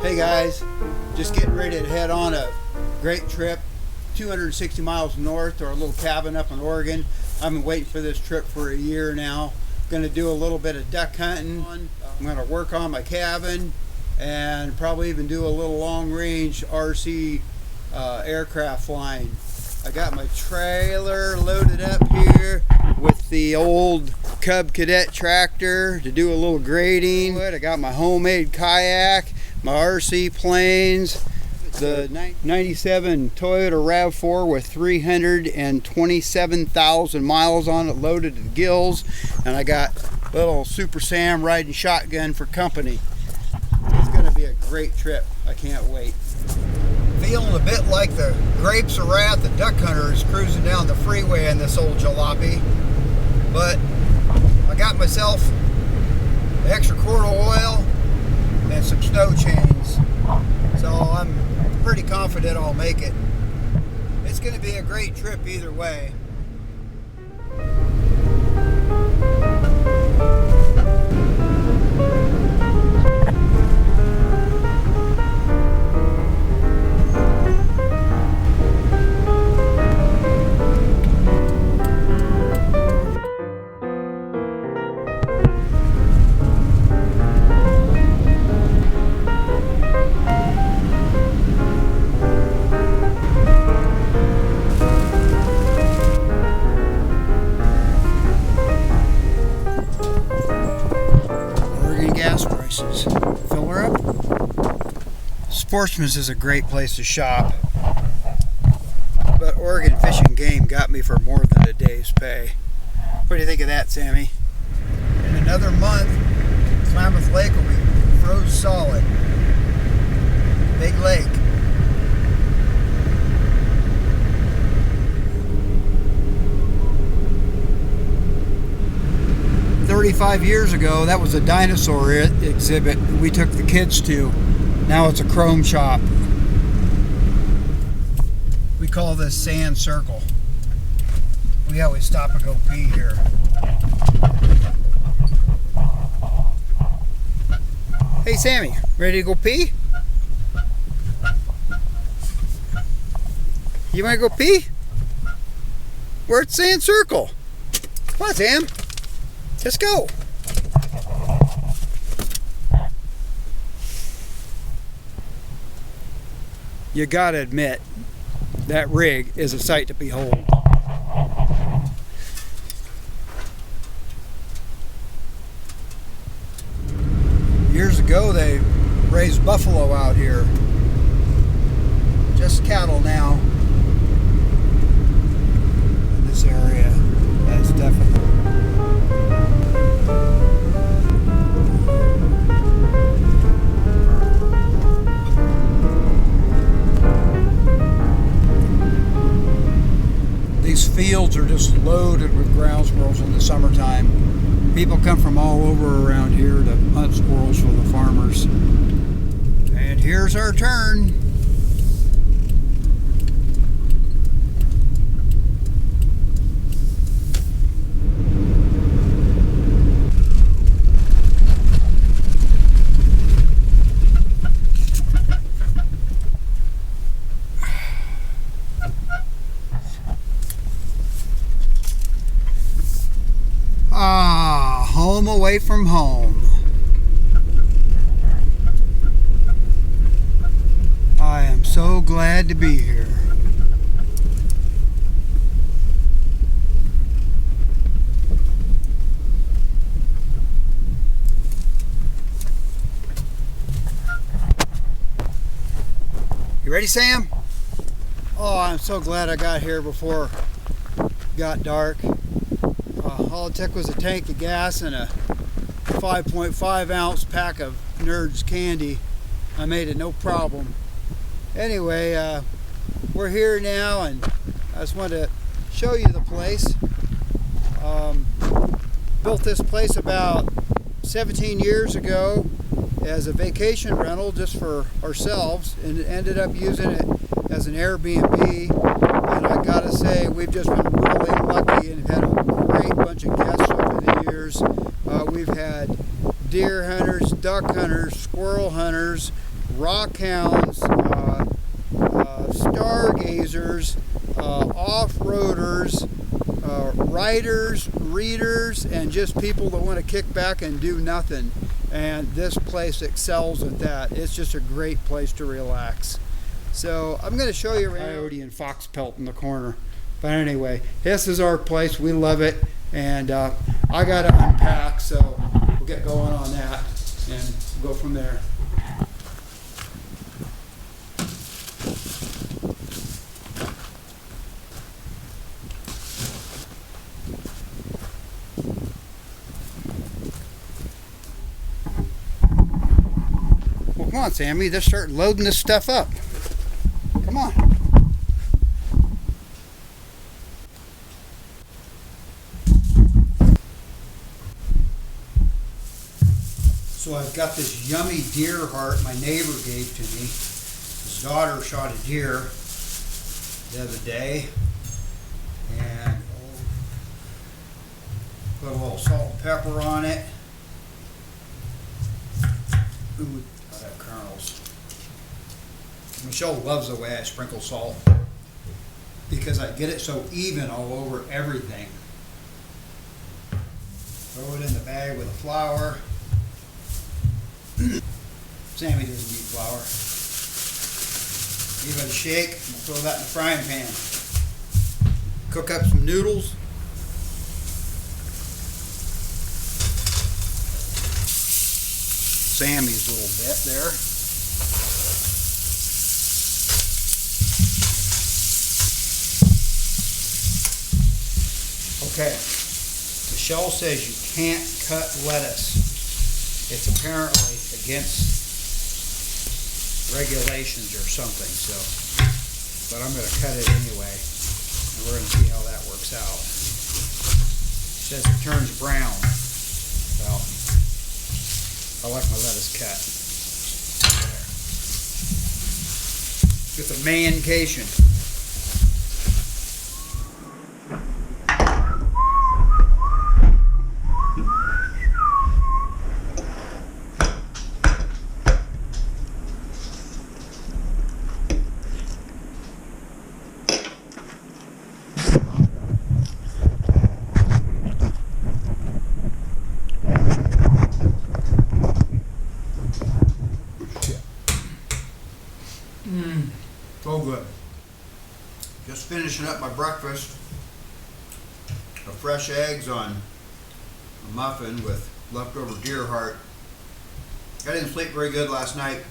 Hey guys, just getting ready to head on a great trip 260 miles north to our little cabin up in Oregon. I've been waiting for this trip for a year now. Going to do a little bit of duck hunting. I'm going to work on my cabin and probably even do a little long range RC aircraft flying. I got my trailer loaded up here with the old Cub Cadet tractor to do a little grading. I got my homemade kayak, my RC planes, the 97 Toyota RAV4 with 327,000 miles on it, loaded to the gills, and I got little Super Sam riding shotgun for company. It's going to be a great trip. I can't wait. Feeling a bit like the grapes of wrath, the duck hunter is cruising down the freeway in this old jalopy, but I got myself an extra quart of oil and some snow chains, so I'm pretty confident I'll make it. It's going to be a great trip either way. Gas prices. Fill her up. Sportsman's is a great place to shop, but Oregon Fish and Game got me for more than a day's pay. What do you think of that, Sammie? In another month, Klamath Lake will be froze solid. Big lake. "35 years ago, that was a dinosaur exhibit we took the kids to. Now it's a chrome shop. We call this Sand Circle. We always stop and go pee here. Hey Sammie, ready to go pee? You want to go pee? We're at Sand Circle. Come on, Sam. Let's go. You gotta admit, that rig is a sight to behold. Years ago, they raised buffalo out here. Just cattle now. In this area, that's definitely. These fields are just loaded with ground squirrels in the summertime. People come from all over around here to hunt squirrels for the farmers. And here's our turn. Home away from home. I am so glad to be here. You ready, Sam? Oh, I'm so glad I got here before it got dark. All it took was a tank of gas and a 5.5 ounce pack of Nerds candy. I made it no problem. Anyway, we're here now, and I just wanted to show you the place. Built this place about 17 years ago as a vacation rental just for ourselves, and ended up using it as an Airbnb. And I gotta say, we've just been really lucky and had a great bunch of guests over the years. We've had deer hunters, duck hunters, squirrel hunters, rockhounds, stargazers, off-roaders, writers, readers, and just people that want to kick back and do nothing. And this place excels at that. It's just a great place to relax. So I'm going to show you around. Coyote and fox pelt in the corner. But anyway, this is our place. We love it. And I got to unpack, so we'll get going on that and go from there. Well, come on, Sammy. Let's start loading this stuff up. Come on. So I've got this yummy deer heart my neighbor gave to me. His daughter shot a deer the other day, and put a little salt and pepper on it. Ooh, I have kernels. Michelle loves the way I sprinkle salt because I get it so even all over everything. Throw it in the bag with the flour. Sammy doesn't eat flour. Give it a shake and throw that in the frying pan. Cook up some noodles. Sammie's little bit there. Okay. Michelle says you can't cut lettuce. It's apparently against regulations or something, so, but I'm going to cut it anyway, and we're going to see how that works out. It says it turns brown. Well, I like my lettuce cut. There. Get the mancation. So good. Just finishing up my breakfast of fresh eggs on a muffin with leftover deer heart. I didn't sleep very good last night.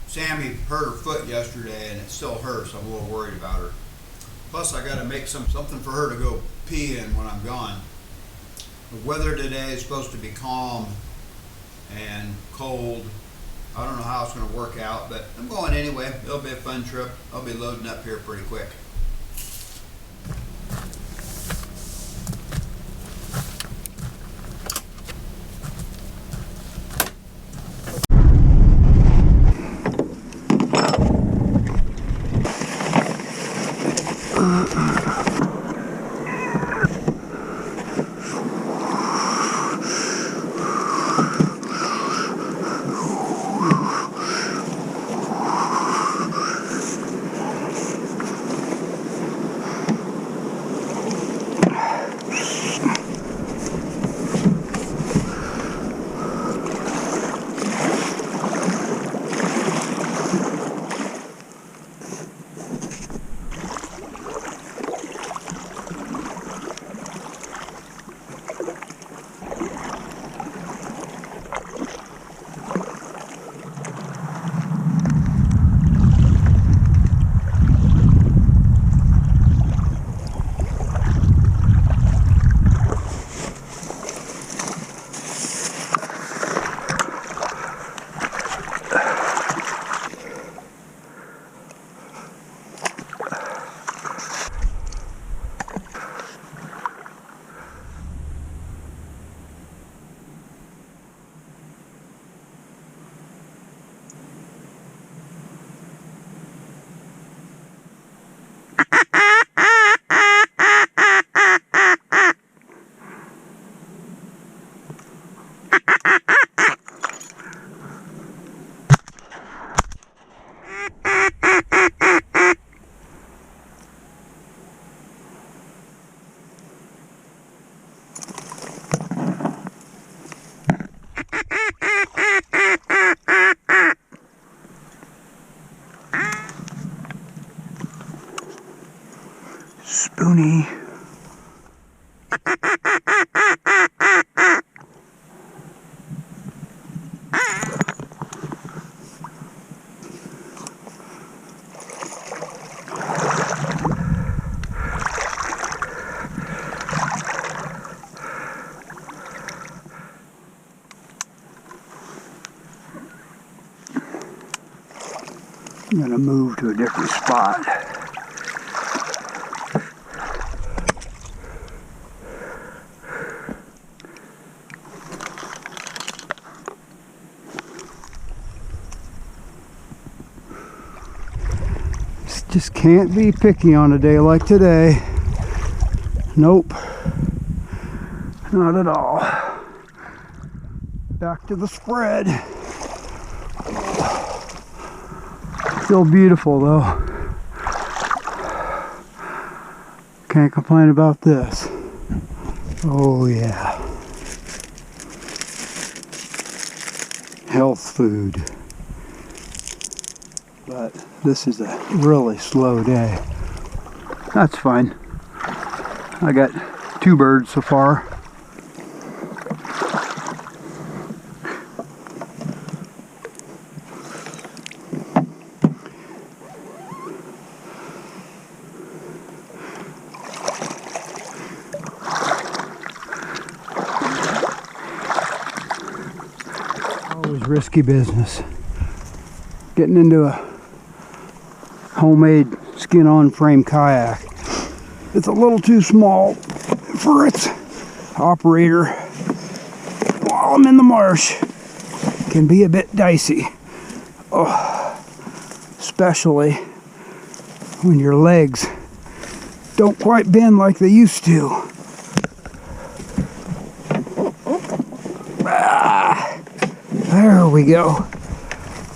Sammie hurt her foot yesterday and it still hurts, so I'm a little worried about her. Plus I gotta make something for her to go pee in when I'm gone. The weather today is supposed to be calm and cold. I don't know how it's going to work out, but I'm going anyway. It'll be a fun trip. I'll be loading up here pretty quick. I'm going to move to a different spot. Just can't be picky on a day like today. Nope. Not at all. Back to the spread. Still beautiful though. Can't complain about this. Oh yeah. Health food. But this is a really slow day. That's fine. I got 2 birds so far. Always risky business. Getting into a homemade skin-on frame kayak. It's a little too small for its operator while I'm in the marsh. Can be a bit dicey. Oh, especially when your legs don't quite bend like they used to. Ah, there we go.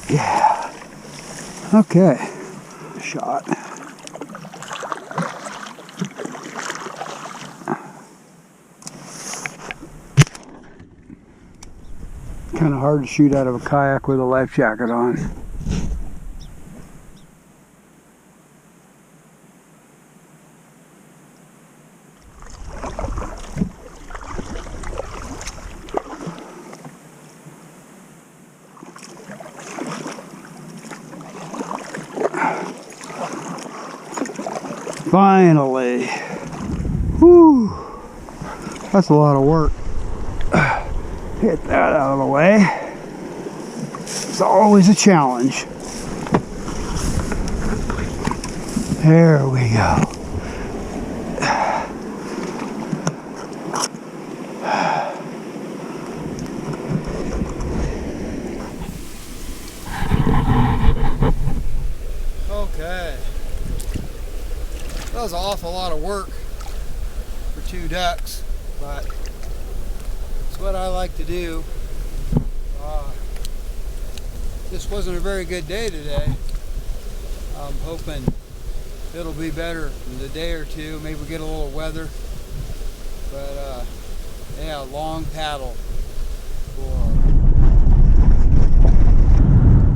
Yeah. Okay. Shot. Kind of hard to shoot out of a kayak with a life jacket on. Finally. Whew. That's a lot of work. Get that out of the way. It's always a challenge. There we go. Okay. That was an awful lot of work for 2 ducks, but it's what I like to do. This wasn't a very good day today. I'm hoping it'll be better in a day or two. Maybe we'll get a little weather. But yeah, long paddle.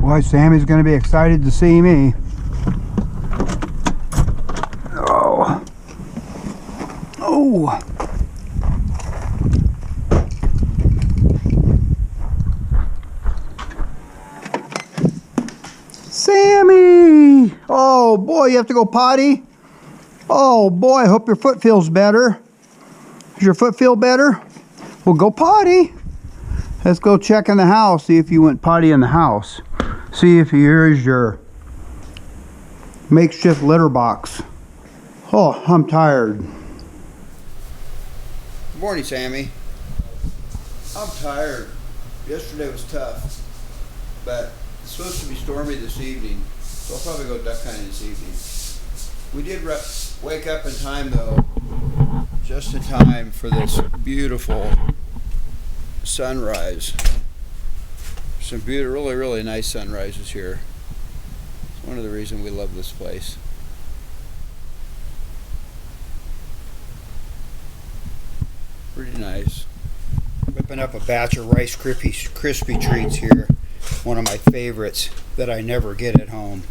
Boy, Sammie's going to be excited to see me. Oh. Oh. Sammie! Oh boy, you have to go potty? Oh boy, I hope your foot feels better. Does your foot feel better? Well, go potty. Let's go check in the house, see if you went potty in the house. See if here's your makeshift litter box. Oh, I'm tired. Good morning, Sammie. I'm tired. Yesterday was tough, but it's supposed to be stormy this evening, so I'll probably go duck hunting this evening. We did wake up in time though, just in time for this beautiful sunrise. Some beautiful, really nice sunrises here. It's one of the reasons we love this place. Pretty nice. Whipping up a batch of Rice crispy treats here. One of my favorites that I never get at home.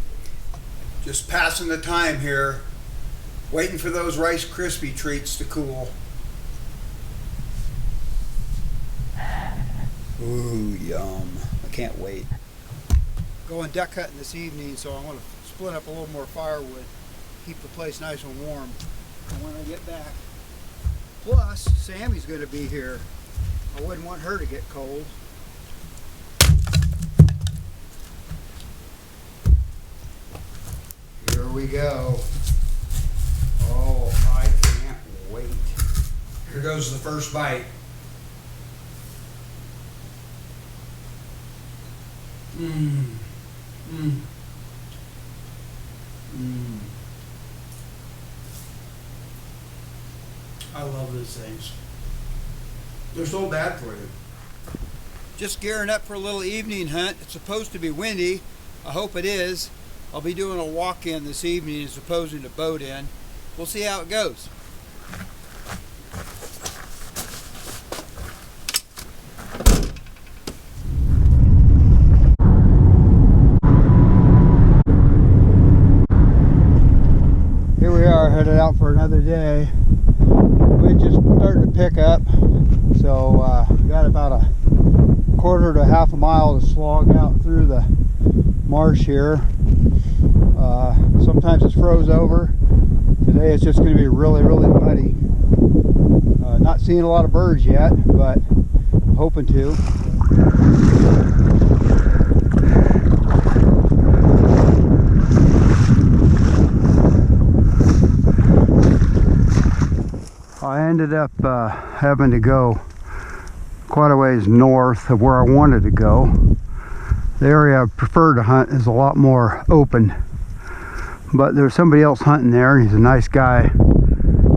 Just passing the time here, waiting for those Rice Krispie treats to cool. Ooh, yum. I can't wait. Going duck hunting this evening, so I want to split up a little more firewood, keep the place nice and warm when I get back. Plus, Sammie's going to be here. I wouldn't want her to get cold. we go. Oh, I can't wait. Here goes the first bite. Mmm. Mmm. Mmm. I love these things. They're so bad for you. Just gearing up for a little evening hunt. It's supposed to be windy. I hope it is. I'll be doing a walk-in this evening as opposed to boat in. We'll see how it goes. Here we are, headed out for another day. Wind just starting to pick up, so got about a quarter to half a mile to slog out through the marsh here. Sometimes it's froze over. Today it's just going to be really muddy. Not seeing a lot of birds yet, but hoping to. I ended up having to go quite a ways north of where I wanted to go. The area I prefer to hunt is a lot more open, but there's somebody else hunting there, and he's a nice guy,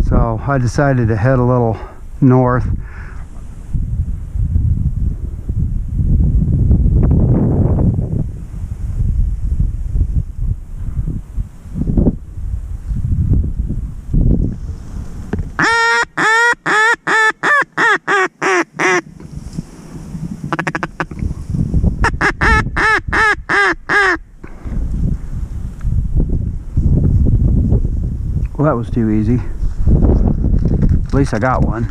so I decided to head a little north. Well, that was too easy. At least I got one.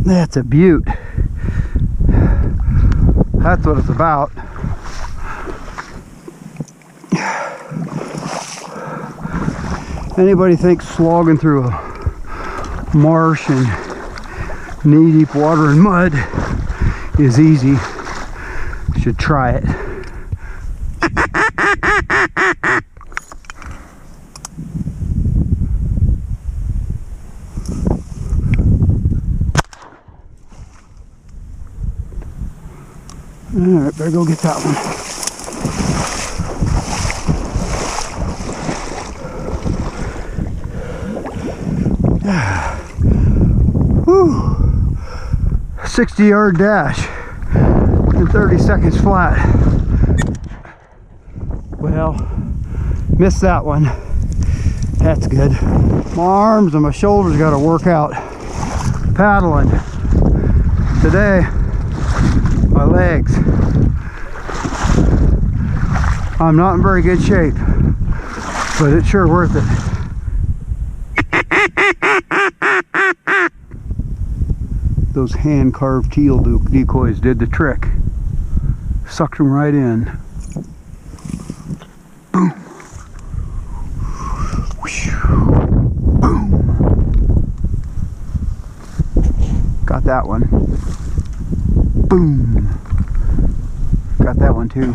That's a beaut. That's what it's about. Anybody thinks slogging through a marsh and knee-deep water and mud is easy, should try it. Alright, better go get that one. Whew. 60-yard dash in 30 seconds flat. Well, missed that one. That's good. My arms and my shoulders got to work out paddling. Today, my legs. I'm not in very good shape, but it's sure worth it. Those hand-carved teal decoys did the trick. Sucked them right in. Boom. Boom. Got that one. Boom. Got that one too.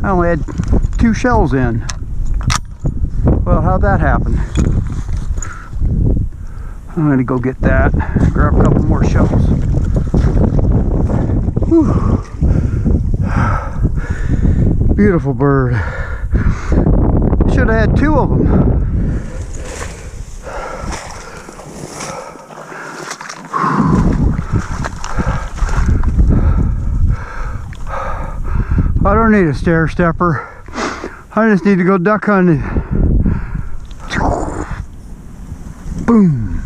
I only had 2 shells in. Well, how'd that happen? I'm gonna go get that. Grab a couple more shells. Whew. Beautiful bird. Should have had 2 of them. I don't need a stair stepper. I just need to go duck hunting. Boom.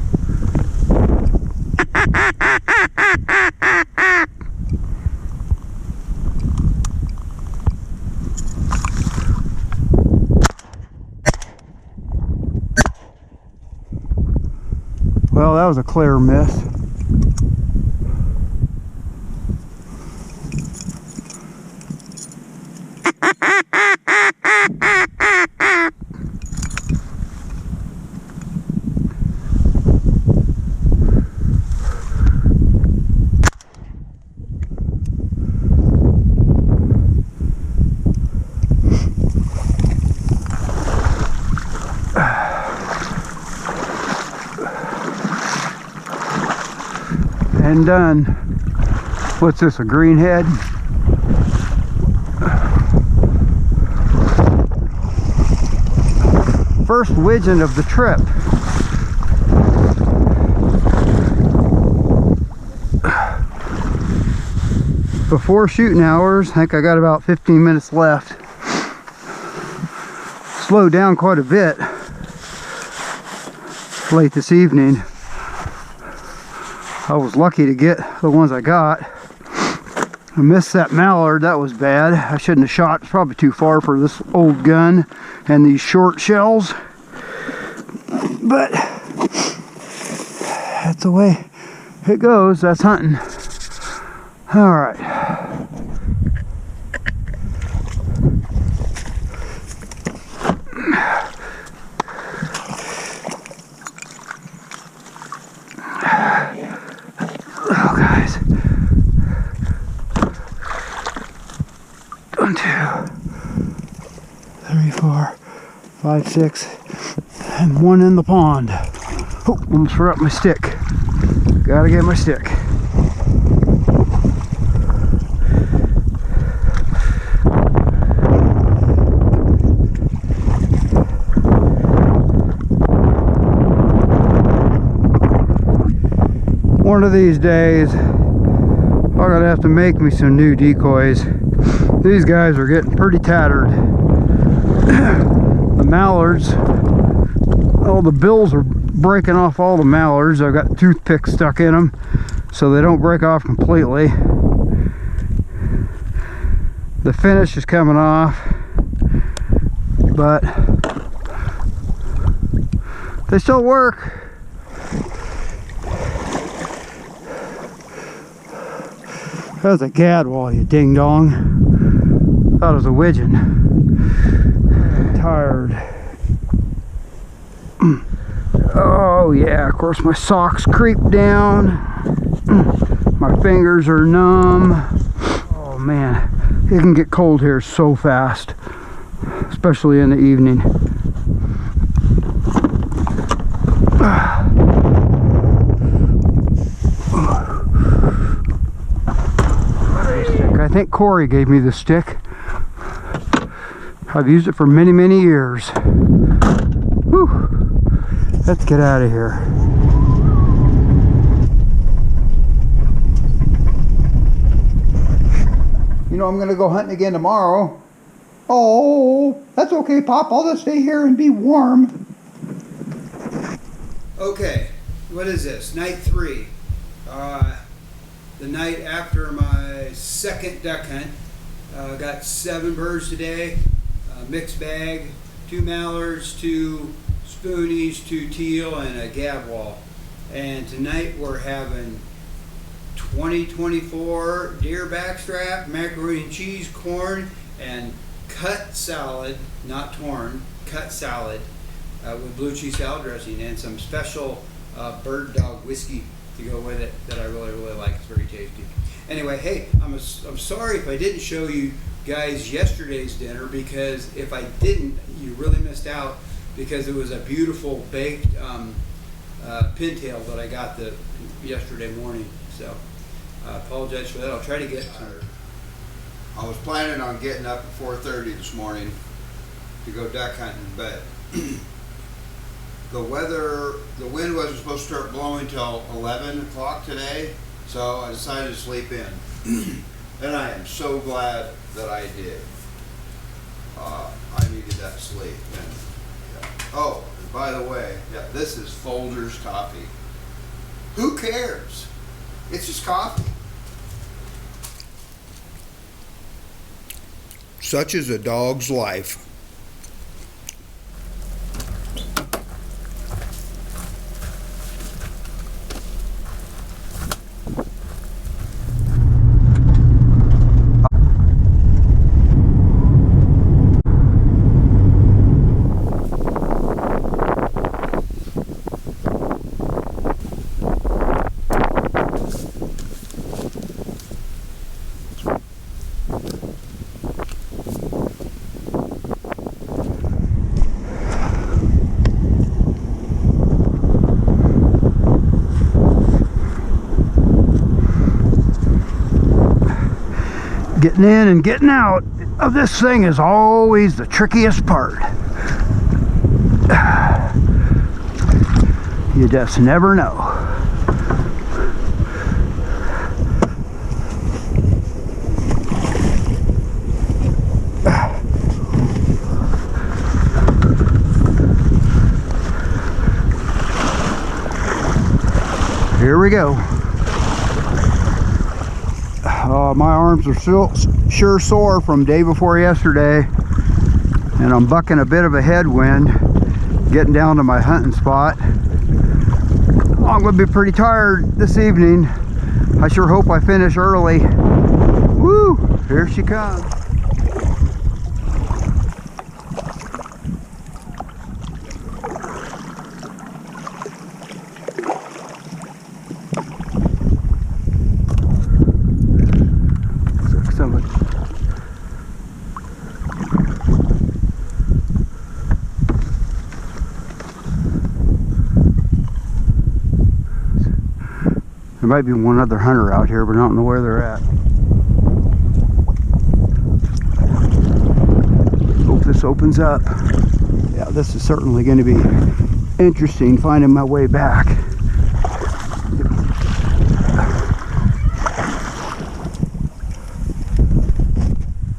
Well, that was a clear miss. And done. What's this, a greenhead? First widgeon of the trip. Before shooting hours, I think I got about 15 minutes left. Slowed down quite a bit late this evening. I was lucky to get the ones I got. I missed that mallard, that was bad. I shouldn't have shot, it's probably too far for this old gun and these short shells. But that's the way it goes, that's hunting. All right. Oh, guys. 1, 2, 3, 4, 5, 6, and 1 in the pond. Oh, almost forgot my stick. Gotta get my stick. One of these days, I'm gonna have to make me some new decoys. These guys are getting pretty tattered. The mallards, all the bills are breaking off all the mallards. I've got toothpicks stuck in them so they don't break off completely. The finish is coming off, but they still work. That was a gadwall, you ding dong. Thought it was a widgeon. I'm tired. Oh yeah, of course my socks creep down. My fingers are numb. Oh man, it can get cold here so fast, especially in the evening. I think Corey gave me the stick. I've used it for many, many years. Whew. Let's get out of here. You know, I'm gonna go hunting again tomorrow. Oh, that's okay, Pop. I'll just stay here and be warm. Okay, what is this? Night 3. The night after my second duck hunt. Got 7 birds today, mixed bag, 2 mallards, 2 spoonies, 2 teal, and a gadwall. And tonight we're having 2024 deer backstrap, macaroni and cheese, corn, and cut salad, not torn, cut salad with blue cheese salad dressing and some special bird dog whiskey to go with it that I really, really like. It's very tasty. Anyway, hey, I'm sorry if I didn't show you guys yesterday's dinner, because if I didn't, you really missed out, because it was a beautiful baked pintail that I got yesterday morning. So I apologize for that. I'll try to get some. I was planning on getting up at 4:30 this morning to go duck hunting, but the wind wasn't supposed to start blowing till 11 o'clock today, so I decided to sleep in. And I am so glad that I did. I needed that sleep. And, yeah. Oh, and by the way, yeah, this is Folgers coffee. Who cares? It's just coffee. Such is a dog's life. Getting in and getting out of this thing is always the trickiest part. You just never know. Here we go. My arms are still sure sore from day before yesterday, and I'm bucking a bit of a headwind getting down to my hunting spot. I'm going to be pretty tired this evening. I sure hope I finish early. Woo! Here she comes. There might be one other hunter out here, but I don't know where they're at. Hope this opens up. Yeah, this is certainly going to be interesting, finding my way back.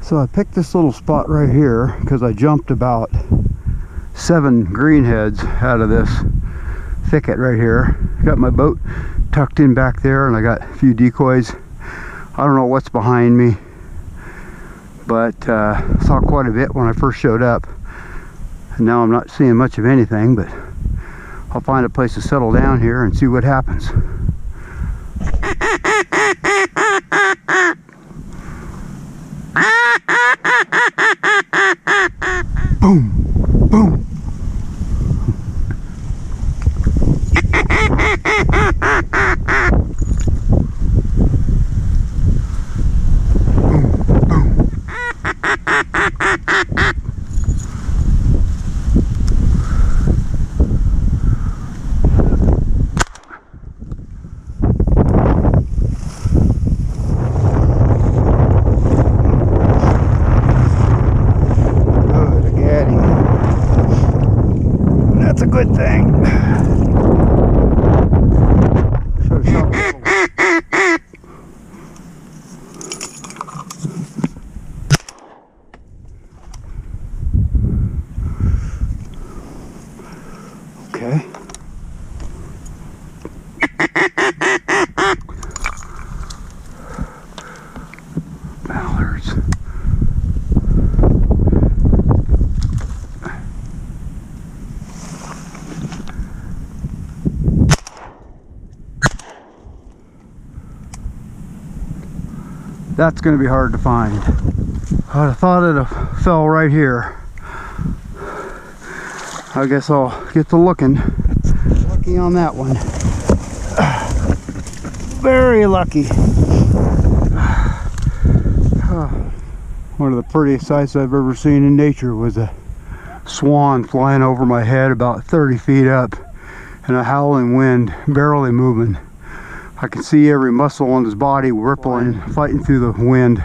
So I picked this little spot right here because I jumped about 7 greenheads out of this thicket right here. Got my boat tucked in back there, and I got a few decoys. I don't know what's behind me, but saw quite a bit when I first showed up, and now I'm not seeing much of anything, but I'll find a place to settle down here and see what happens. Boom, boom. That's a good thing. Okay. Mallards. That's going to be hard to find. I'd have thought it fell right here. I guess I'll get to looking. Lucky on that one. Very lucky. One of the prettiest sights I've ever seen in nature was a swan flying over my head about 30 feet up, and a howling wind barely moving. I can see every muscle on his body rippling, fighting through the wind.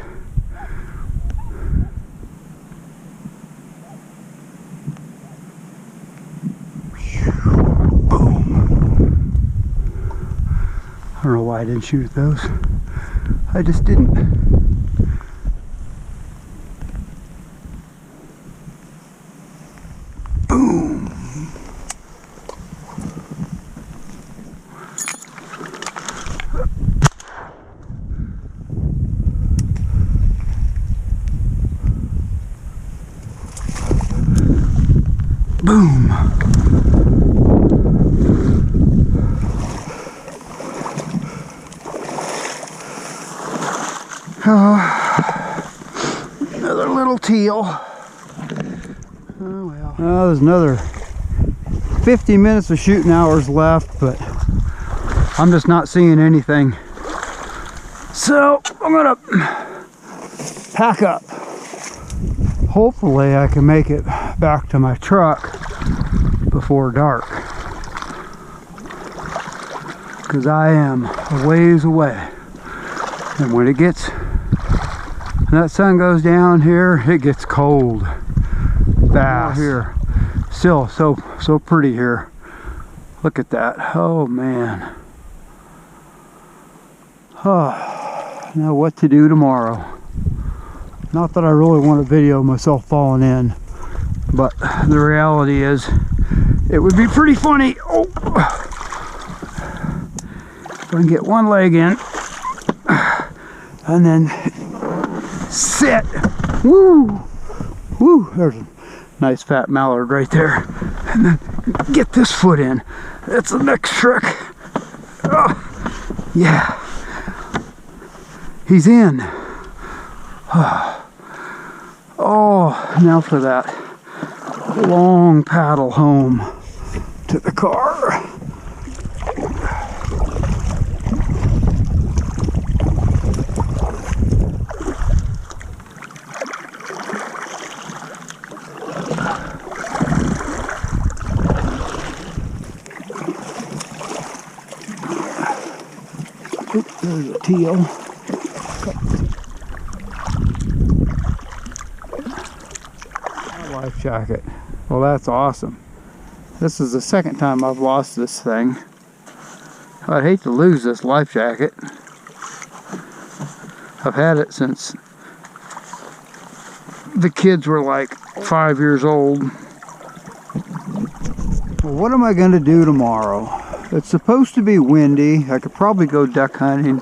Boom. I don't know why I didn't shoot at those. I just didn't. Boom. Boom. Another little teal. Oh well. There's another 50 minutes of shooting hours left, but I'm just not seeing anything. So I'm gonna pack up. Hopefully I can make it back to my truck before dark, because I am a ways away, and when it gets When that sun goes down here, it gets cold fast here. Still so pretty here. Look at that. Oh man. Oh, now what to do tomorrow. Not that I really want to video myself falling in, but the reality is it would be pretty funny. Oh, if I can get one leg in and then sit. Woo! Woo! There's a nice fat mallard right there. And then get this foot in. That's the next trick. Oh, yeah. He's in. Oh, now for that long paddle home to the car. Oops, there's a teal. Life jacket. Well, that's awesome. This is the second time I've lost this thing. I'd hate to lose this life jacket. I've had it since the kids were like 5 years old. Well, what am I going to do tomorrow? It's supposed to be windy. I could probably go duck hunting,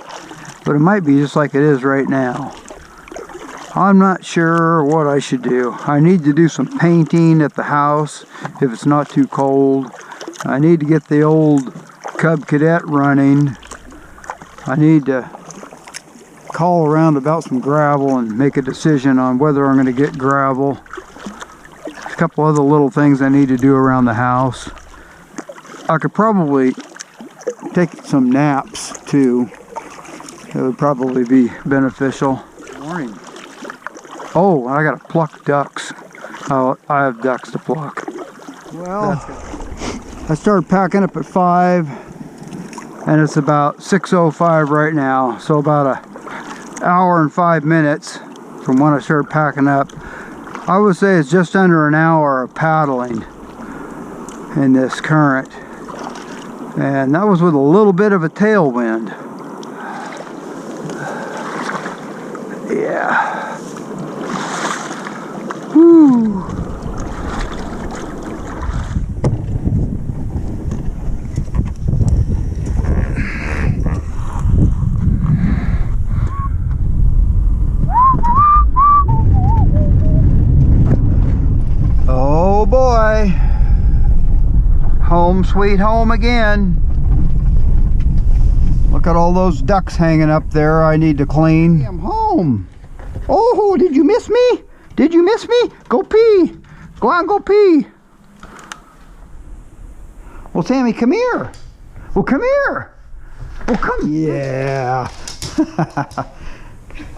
but it might be just like it is right now. I'm not sure what I should do. I need to do some painting at the house if it's not too cold. I need to get the old Cub Cadet running. I need to call around about some gravel and make a decision on whether I'm going to get gravel. There's a couple other little things I need to do around the house. I could probably take some naps too. It would probably be beneficial. Good morning. Oh, I gotta pluck ducks. Oh, I have ducks to pluck. Well, I started packing up at 5, and it's about 6:05 right now. So about an hour and 5 minutes from when I started packing up. I would say it's just under an hour of paddling in this current. And that was with a little bit of a tailwind. Yeah. Whew. Oh boy. Home sweet home again. Look at all those ducks hanging up there I need to clean. I'm home. Oh, did you miss me? Did you miss me? Go pee. Go on, go pee. Well, Sammie, come here. Well, come here. Well, come. Yeah.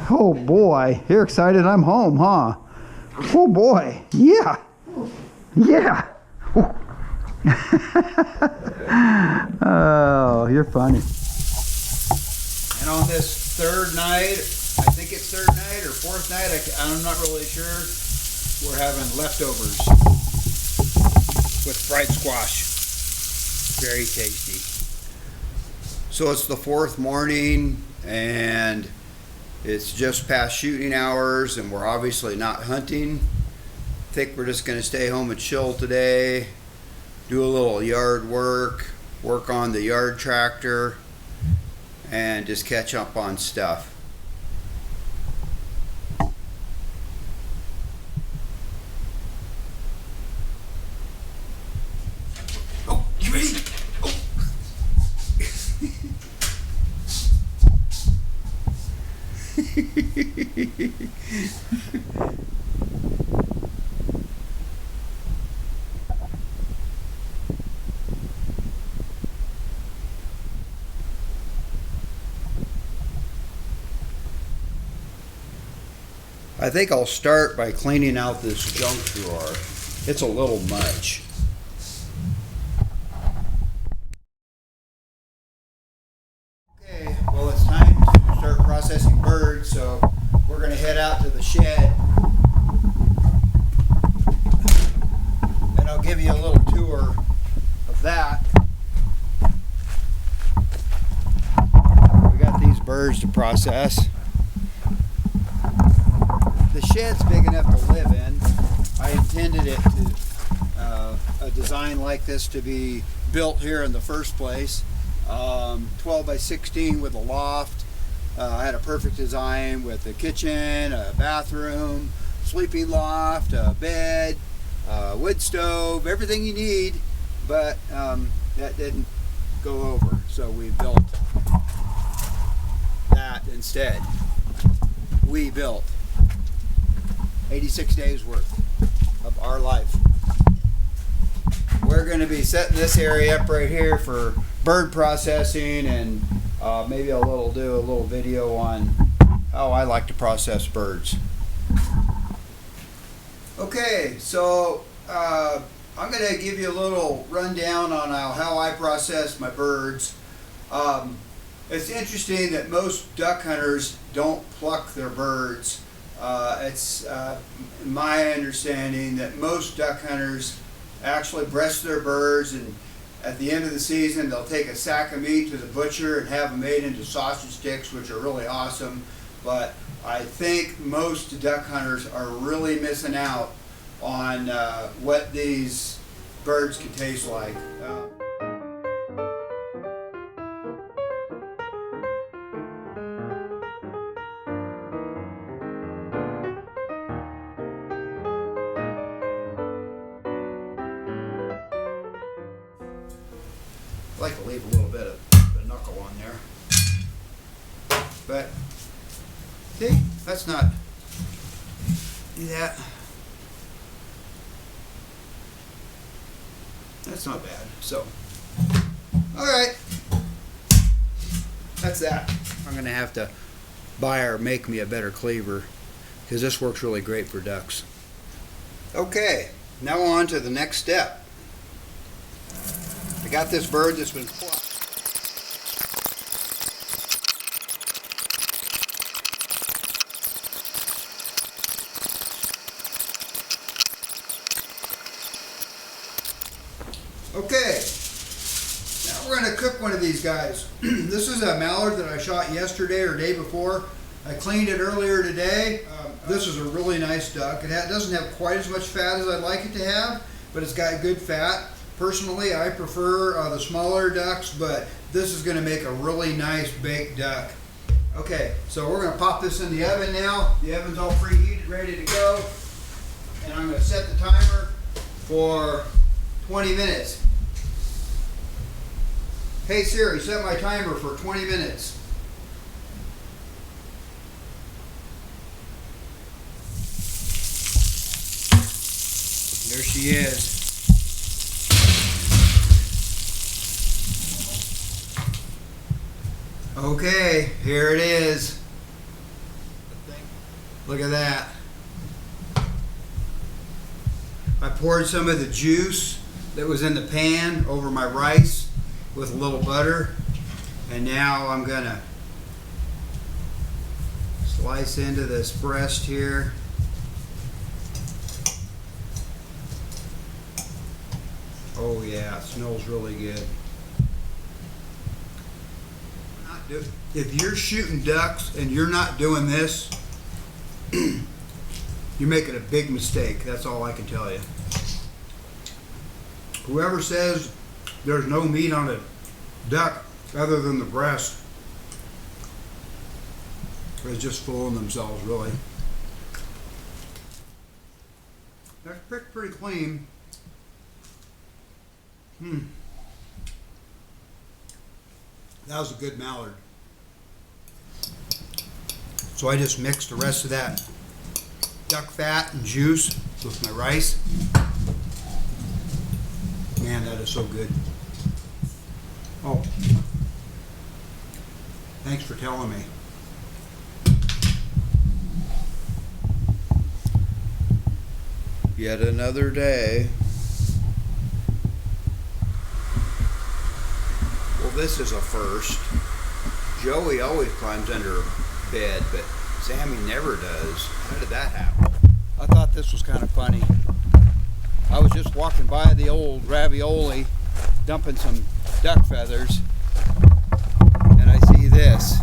Oh, boy. You're excited I'm home, huh? Oh, boy. Yeah. Yeah. Oh, oh, you're funny. And on this third night, I think it's third night or fourth night, I'm not really sure, we're having leftovers with fried squash. Very tasty. So it's the fourth morning and it's just past shooting hours and we're obviously not hunting. I think we're just going to stay home and chill today, do a little yard work on the yard tractor, and just catch up on stuff. Oh, you ready? Oh. I think I'll start by cleaning out this junk drawer. It's a little much. Okay, well it's time to start processing birds, so we're going to head out to the shed and I'll give you a little tour of that. We got these birds to process. The shed's big enough to live in. I intended it to a design like this to be built here in the first place. 12 by 16 with a loft. I had a perfect design with a kitchen, a bathroom, sleeping loft, a bed, wood stove, everything you need, but that didn't go over, so we built that instead. We built 86 days worth of our life. We're going to be setting this area up right here for bird processing, and maybe do a little video on how I like to process birds. Okay, so I'm going to give you a little rundown on how I process my birds. It's interesting that most duck hunters don't pluck their birds. It's my understanding that most duck hunters actually breast their birds, and at the end of the season they'll take a sack of meat to the butcher and have them made into sausage sticks, which are really awesome. But I think most duck hunters are really missing out on what these birds can taste like. I like to leave a little bit of the knuckle on there, but see, that's not, see that? That's not bad. So, all right, that's that. I'm gonna have to buy or make me a better cleaver because this works really great for ducks. Okay, now on to the next step. I got this bird that's been plucked. Okay, now we're going to cook one of these guys. This is a mallard that I shot yesterday or day before. I cleaned it earlier today. This is a really nice duck. It doesn't have quite as much fat as I'd like it to have, but it's got good fat. Personally, I prefer the smaller ducks, but this is going to make a really nice baked duck. Okay, so we're going to pop this in the oven now. The oven's all preheated, ready to go. And I'm going to set the timer for 20 minutes. Hey Siri, set my timer for 20 minutes. There she is. Okay, here it is. Look at that. I poured some of the juice that was in the pan over my rice with a little butter, and now I'm gonna slice into this breast here. Oh yeah, it smells really good. If you're shooting ducks and you're not doing this, you're making a big mistake. That's all I can tell you. Whoever says there's no meat on a duck other than the breast is just fooling themselves, really. That's pretty clean. That was a good mallard. So I just mixed the rest of that duck fat and juice with my rice. Man, that is so good. Oh, thanks for telling me. Yet another day. Well, this is a first. Joey always climbs under a bed, but Sammie never does. How did that happen? I thought this was kind of funny. I was just walking by the old ravioli, dumping some duck feathers, and I see this.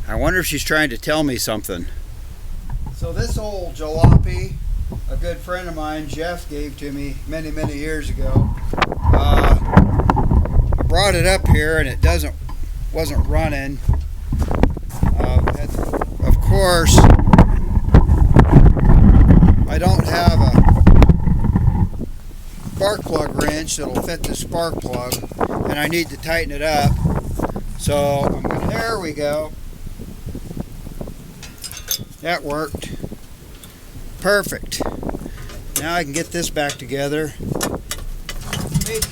I wonder if she's trying to tell me something. So this old jalopy, a good friend of mine, Jeff, gave to me many years ago. I brought it up here and it wasn't running. Of course, I don't have a spark plug wrench that'll fit the spark plug, and I need to tighten it up. So there we go. That worked. Perfect. Now I can get this back together. Maybe.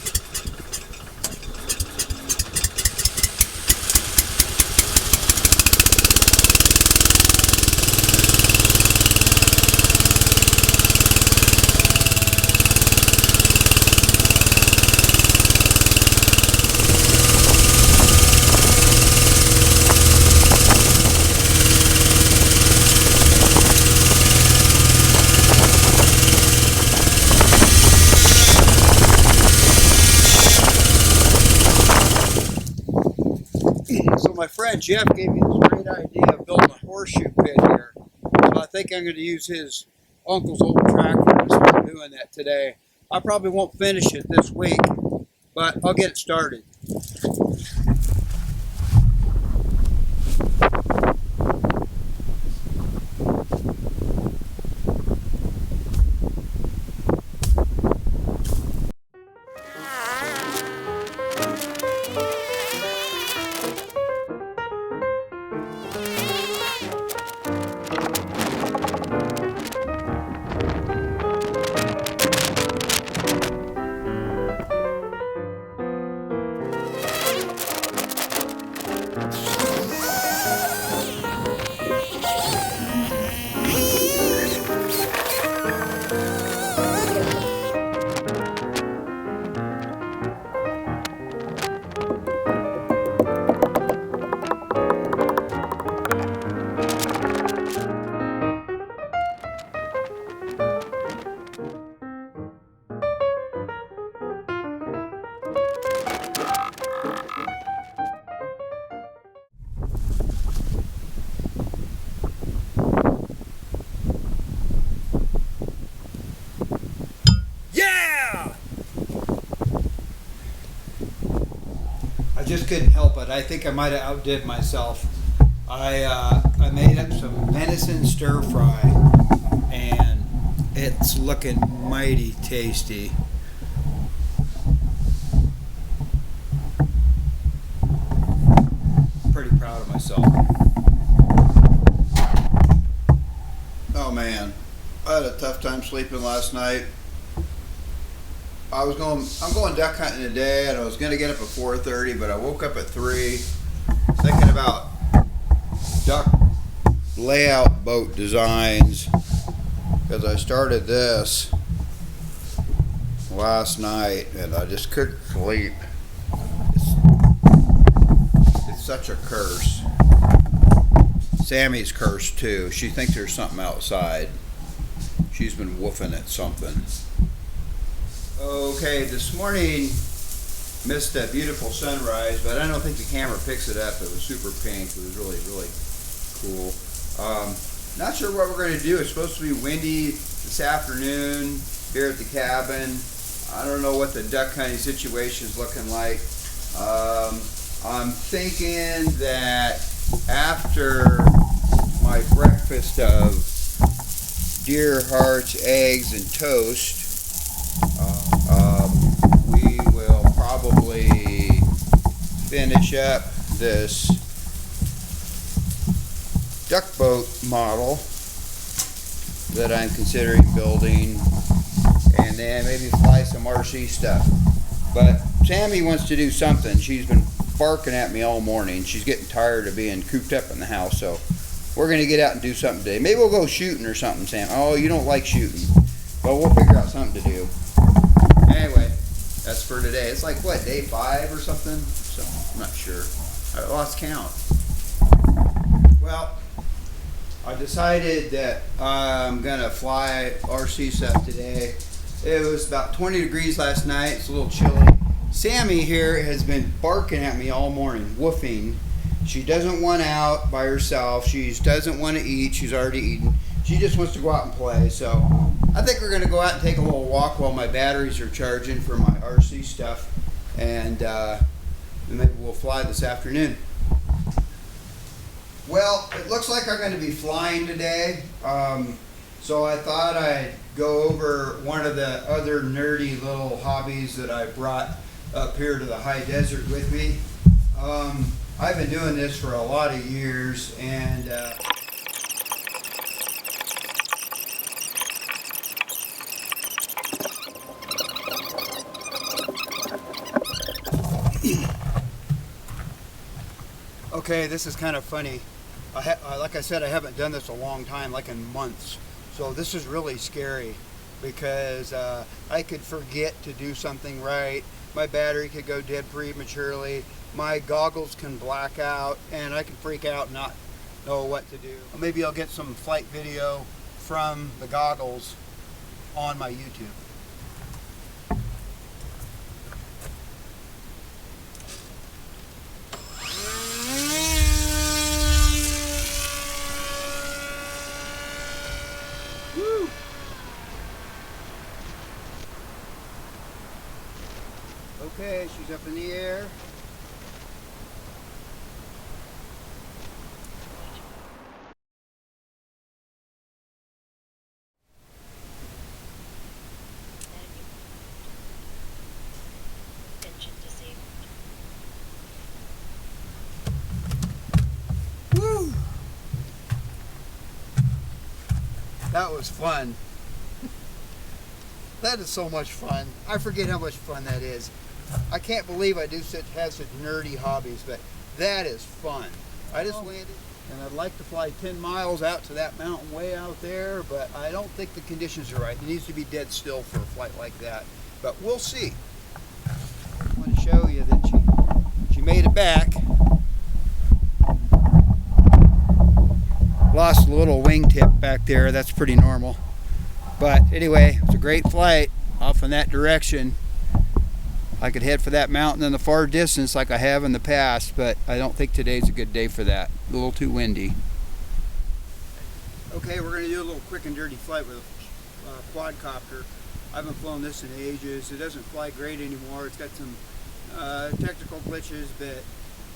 So my friend Jeff gave me this great idea of building a horseshoe pit here. So I think I'm going to use his uncle's old tractor to start doing that today. I probably won't finish it this week, but I'll get it started. I just couldn't help it. I think I might have outdid myself. I made up some venison stir fry, and it's looking mighty tasty. Pretty proud of myself. Oh man, I had a tough time sleeping last night. I'm going duck hunting today, and I was going to get up at 4:30, but I woke up at 3 thinking about duck layout boat designs, because I started this last night and I just couldn't sleep. It's such a curse. Sammie's cursed too. She thinks there's something outside. She's been woofing at something. Okay, this morning missed a beautiful sunrise, but I don't think the camera picks it up. It was super pink. It was really cool. Not sure what we're going to do. It's supposed to be windy this afternoon here at the cabin. I don't know what the duck hunting situation is looking like. I'm thinking that after my breakfast of deer hearts, eggs, and toast, we will probably finish up this duck boat model that I'm considering building, and then maybe fly some RC stuff. But Sammie wants to do something. She's been barking at me all morning. She's getting tired of being cooped up in the house, so we're going to get out and do something today. Maybe we'll go shooting or something, Sam. Oh, you don't like shooting. Well, we'll figure out something to do. Anyway, That's for today. It's like what, day 5 or something? So I'm not sure. I lost count. Well, I decided that I'm gonna fly RC stuff today. It was about 20 degrees last night. It's a little chilly. Sammie here has been barking at me all morning, woofing. She doesn't want out by herself. She doesn't want to eat. She's already eaten. She just wants to go out and play. So I think we're going to go out and take a little walk while my batteries are charging for my RC stuff. And maybe we'll fly this afternoon. Well, it looks like I'm going to be flying today. So I thought I'd go over one of the other nerdy little hobbies that I brought up here to the high desert with me. I've been doing this for a lot of years, and okay, this is kind of funny. Like I said, I haven't done this a long time, like in months. So this is really scary because I could forget to do something right. My battery could go dead prematurely. My goggles can black out, and I can freak out and not know what to do. Maybe I'll get some flight video from the goggles on my YouTube. Woo! Okay, she's up in the air. Woo! That was fun. That is so much fun. I forget how much fun that is. I can't believe I have such nerdy hobbies, but that is fun. I just landed, and I'd like to fly 10 miles out to that mountain way out there, but I don't think the conditions are right. It needs to be dead still for a flight like that, but we'll see. I want to show you that she made it back. Lost a little wingtip back there. That's pretty normal. But anyway, it was a great flight off in that direction. I could head for that mountain in the far distance like I have in the past, but I don't think today's a good day for that. A little too windy. Okay, we're going to do a little quick and dirty flight with a quadcopter. I haven't flown this in ages. It doesn't fly great anymore. It's got some technical glitches, but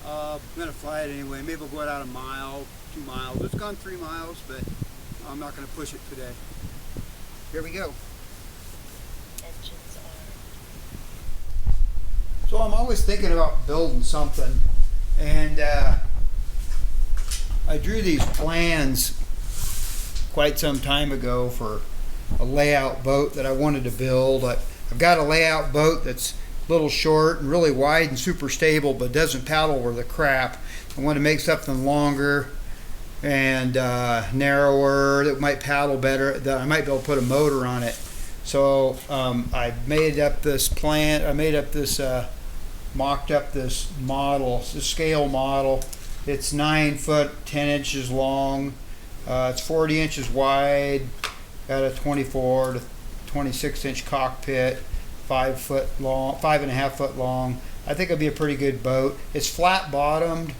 I'm going to fly it anyway. Maybe we'll go out a mile, 2 miles. It's gone 3 miles, but I'm not going to push it today. Here we go. So I'm always thinking about building something, and I drew these plans quite some time ago for a layout boat that I wanted to build. I've got a layout boat that's a little short and really wide and super stable, but doesn't paddle worth a crap. I want to make something longer and narrower that might paddle better, that I might be able to put a motor on it. So I made up this plan. I made up this mocked up this model, this scale model. It's 9 foot 10 inches long. It's 40 inches wide. Got a 24 to 26 inch cockpit. 5 foot long, 5.5 foot long. I think it'll be a pretty good boat. It's flat bottomed,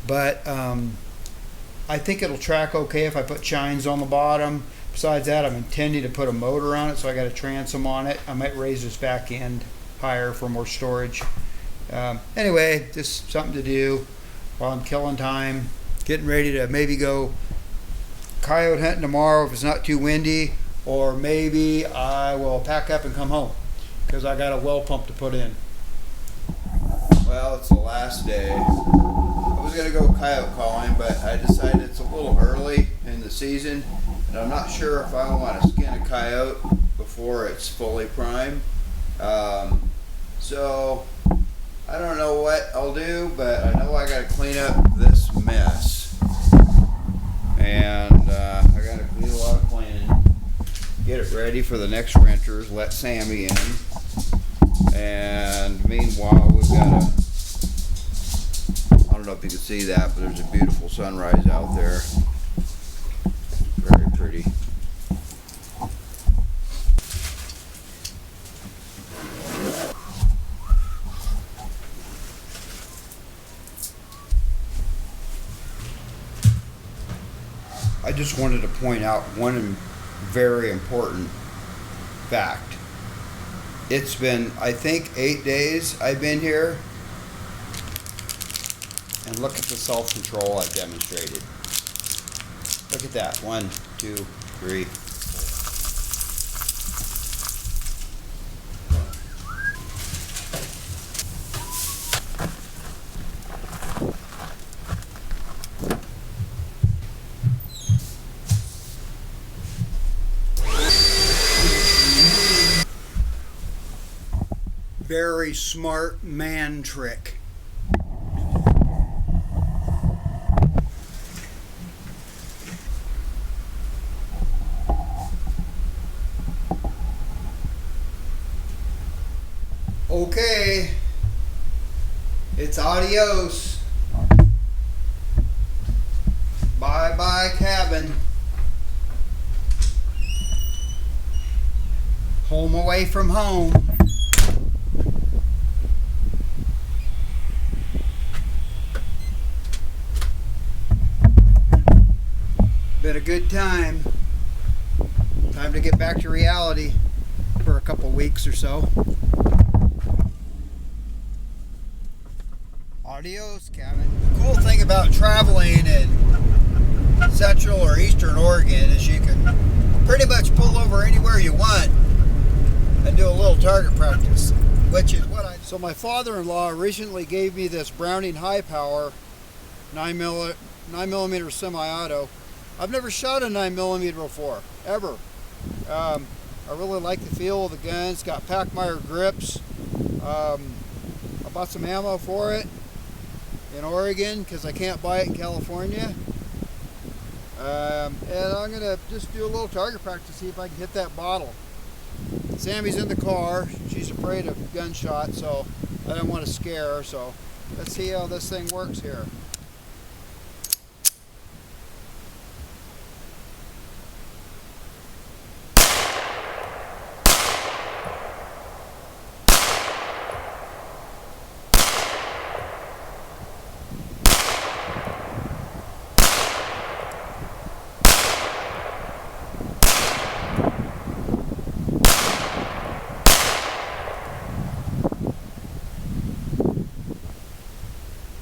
but I think it'll track okay if I put chines on the bottom. Besides that, I'm intending to put a motor on it, so I got a transom on it. I might raise this back end higher for more storage. Anyway, just something to do while I'm killing time. Getting ready to maybe go coyote hunting tomorrow if it's not too windy, or maybe I will pack up and come home because I got a well pump to put in. Well, it's the last day. I was going to go coyote calling, but I decided it's a little early in the season, and I'm not sure if I want to skin a coyote before it's fully prime. So I don't know what I'll do, but I know I got to clean up this mess, and I got to do a lot of cleaning, get it ready for the next renters, let Sammie in, And meanwhile, we've got I don't know if you can see that, but there's a beautiful sunrise out there. Very pretty. I just wanted to point out one very important fact. It's been, I think, 8 days I've been here, and look at the self-control I've demonstrated. Look at that. 1, 2, 3. Very smart man trick. Okay, it's adios. Bye bye cabin. Home away from home. Been a good time. Time to get back to reality for a couple weeks or so. Adios, cabin. The cool thing about traveling in Central or Eastern Oregon is you can pretty much pull over anywhere you want and do a little target practice, which is what I... So my father-in-law recently gave me this Browning high power 9mm semi-auto. I've never shot a 9mm before, ever. I really like the feel of the gun. It's got Packmeyer grips. I bought some ammo for it in Oregon because I can't buy it in California. And I'm going to just do a little target practice to see if I can hit that bottle. Sammie's in the car. She's afraid of gunshots, so I don't want to scare her. So let's see how this thing works here.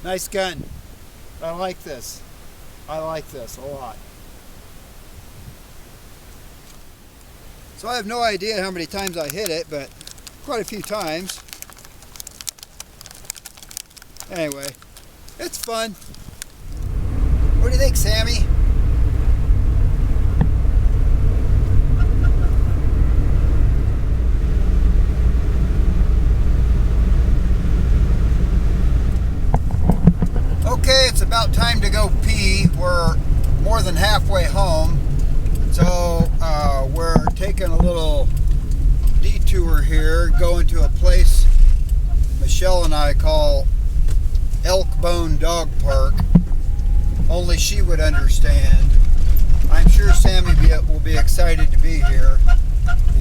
Nice gun. I like this. I like this a lot. So I have no idea how many times I hit it, but quite a few times. Anyway, it's fun. What do you think, Sammie? Okay, it's about time to go pee. We're more than halfway home, so we're taking a little detour here, going to a place Michelle and I call Elk Bone Dog Park. Only she would understand. I'm sure Sammie will be excited to be here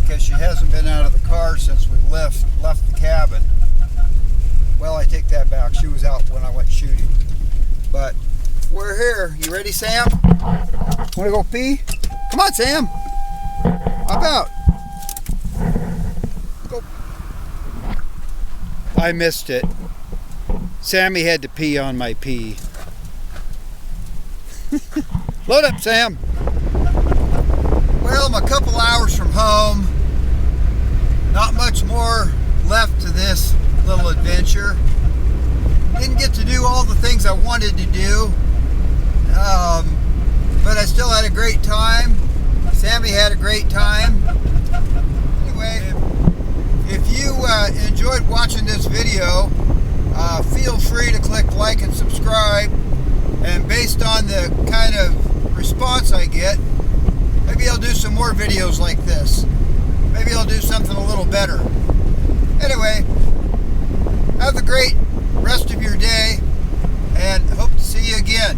because she hasn't been out of the car since we left the cabin. Well, I take that back. She was out when I went shooting. But we're here. You ready, Sam? Want to go pee? Come on, Sam. How about? Go. I missed it. Sammie had to pee on my pee. Load up, Sam. Well, I'm a couple hours from home. Not much more left to this little adventure. Didn't get to do all the things I wanted to do, but I still had a great time. Sammie had a great time. Anyway, if you enjoyed watching this video, feel free to click like and subscribe, and based on the kind of response I get, maybe I'll do some more videos like this. Maybe I'll do something a little better. Anyway, Have a great rest of your day, and hope to see you again.